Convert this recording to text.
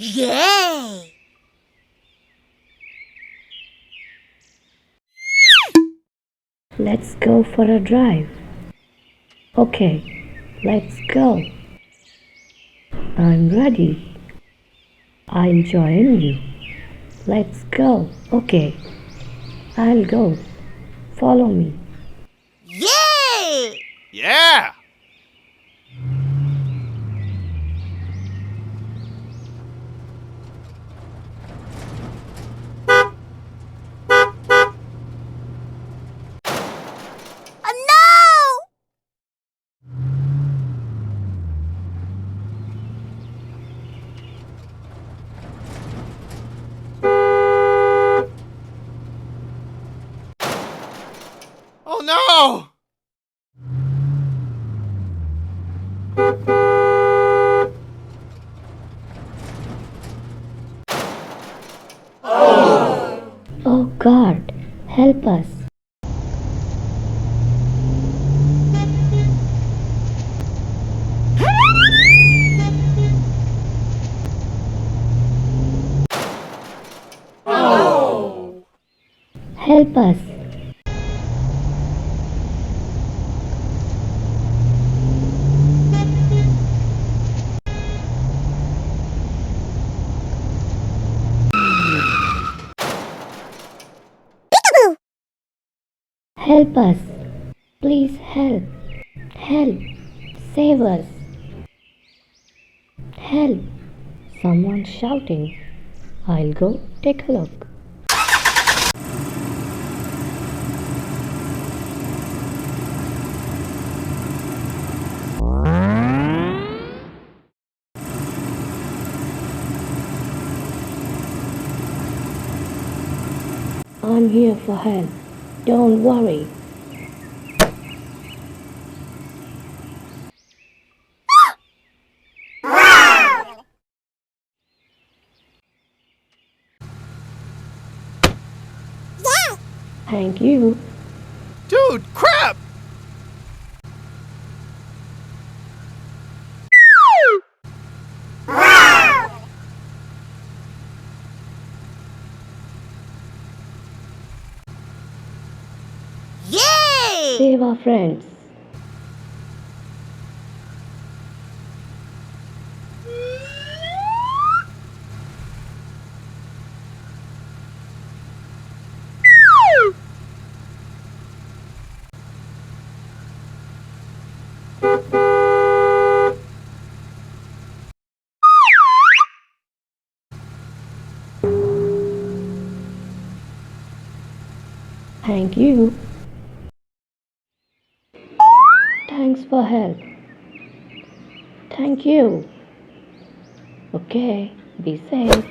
Yay! Let's go for a drive. Okay, let's go. I'm ready. I'll join you. Let's go. Okay, I'll go. Follow me. Yay! Yeah! Oh no! Oh no! Oh God, help us. Help us. Help us. Please help. Help. Save us. Help. Someone's shouting. I'll go take a look. I'm here for help. Don't worry. Thank you. Dude, crap! Yay! Save our friends. Thank you. Thanks for help. Thank you. Okay, be safe.